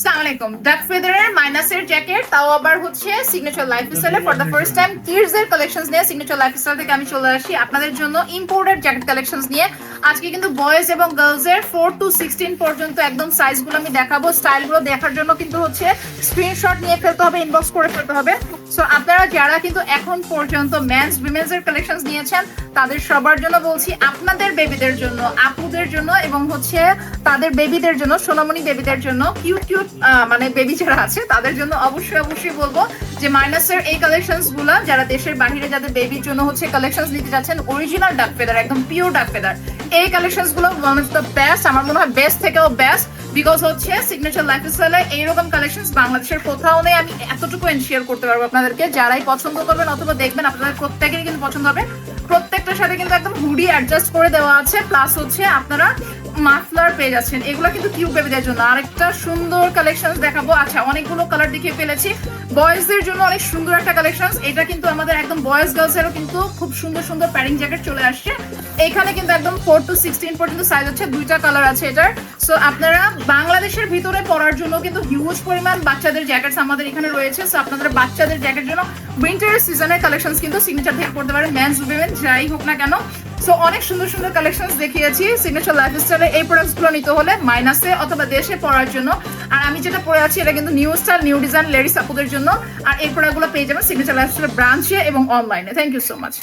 আসসালামু আলাইকুম। ডাক ফেদারের মাইনাসের জ্যাকেট, তাও আবার হচ্ছে সিগনেচার লাইফস্টাইলে for the first time kids এর কালেকশনস নিয়ে সিগনেচার লাইফস্টাইল থেকে আমি চলে আসি আপনাদের জন্য ইম্পোর্টেড জ্যাকেট কালেকশনস নিয়ে। আজকে কিন্তু বয়েজ এবং গার্লস এর 4 to 16 পর্যন্ত একদম সাইজগুলো আমি দেখাবো। স্টাইলগুলো দেখার জন্য কিন্তু হচ্ছে স্ক্রিনশট নিয়ে ফেলতে হবে, ইনবক্স করে ফেলতে হবে। সো আপনারা যারা কিন্তু এখন পর্যন্ত মেন্স উইমেন্স এর কালেকশনস নিয়েছেন তাদের সবার জন্য বলছি, আপনাদের বেবিদের জন্য, আপুদের জন্য এবং হচ্ছে তাদের বেবিদের জন্য, সোনামণি বেবিদের জন্য, কিউট কিউট মানে বেবি যারা আছে তাদের জন্য অবশ্যই বলবো যে মাইনাসের এই কালেকশনস গুলা যারা দেশের বাইরে যাদের বেবির জন্য হচ্ছে কালেকশনস নিতে যাচ্ছেন, অরিজিনাল ডাক ফেদার, একদম পিওর ডাক ফেদার, এই কালেকশনস গুলো ওয়ান অফ দ্য বেস্ট, আমার মনে হয় বেস্ট থেকেও বেস্ট। বিকজ হচ্ছে সিগনেচার লাইফস্টাইলে এইরকম কালেকশনস বাংলাদেশের কোথাও নেই। আমি এতটুকু এনশিওর করতে পারবো আপনাদেরকে, যারাই পছন্দ করবেন অথবা দেখবেন আপনাদের প্রত্যেকেরই কিন্তু পছন্দ হবে। প্রত্যেকটার সাথে কিন্তু একদম হুডি অ্যাডজাস্ট করে দেওয়া আছে, প্লাস হচ্ছে আপনারা মাফলার পেয়ে যাচ্ছেন। এগুলো কিন্তু কিউট বেবিদের জন্য। আরেকটা সুন্দর কালেকশন দেখাবো। আচ্ছা, অনেকগুলো কালার দেখিয়ে ফেলেছি। বয়েজদের জন্য অনেক সুন্দর একটা কালেকশন। এটা কিন্তু আমাদের একদম বয়েজ গার্লস এরও কিন্তু খুব সুন্দর সুন্দর প্যারিং জ্যাকেট চলে আসছে। এখানে কিন্তু একদম 4 to 16 পর্যন্ত সাইজ হচ্ছে, দুইটা কালার আছে এটার। সো আপনারা বাংলাদেশের ভিতরে পরার জন্য কিন্তু হিউজ পরিমাণ বাচ্চাদের জ্যাকেটস আমাদের এখানে রয়েছে। সো আপনাদের বাচ্চাদের জ্যাকেট জন্য উইন্টার সিজনের কালেকশন কিন্তু সিগনেচার থেকে করতে পারেন, মেন্স উইমেন যাই হোক না কেন। সো অনেক সুন্দর সুন্দর কালেকশনস দেখিয়েছি। সিগনেচার লাইফস্টাইলে এই প্রোডাক্টসগুলো নিতে হলে মাইনাসে অথবা দেশে পরার জন্য। আর আমি যেটা পরে আছি এটা কিন্তু new style, new design, ladies আপুদের জন্য। আর এই প্রোডাক্টগুলো পেয়ে যাবেন সিগনেচার লাইফস্টাইল ব্রাঞ্চে এবং অনলাইনে। Thank you so much.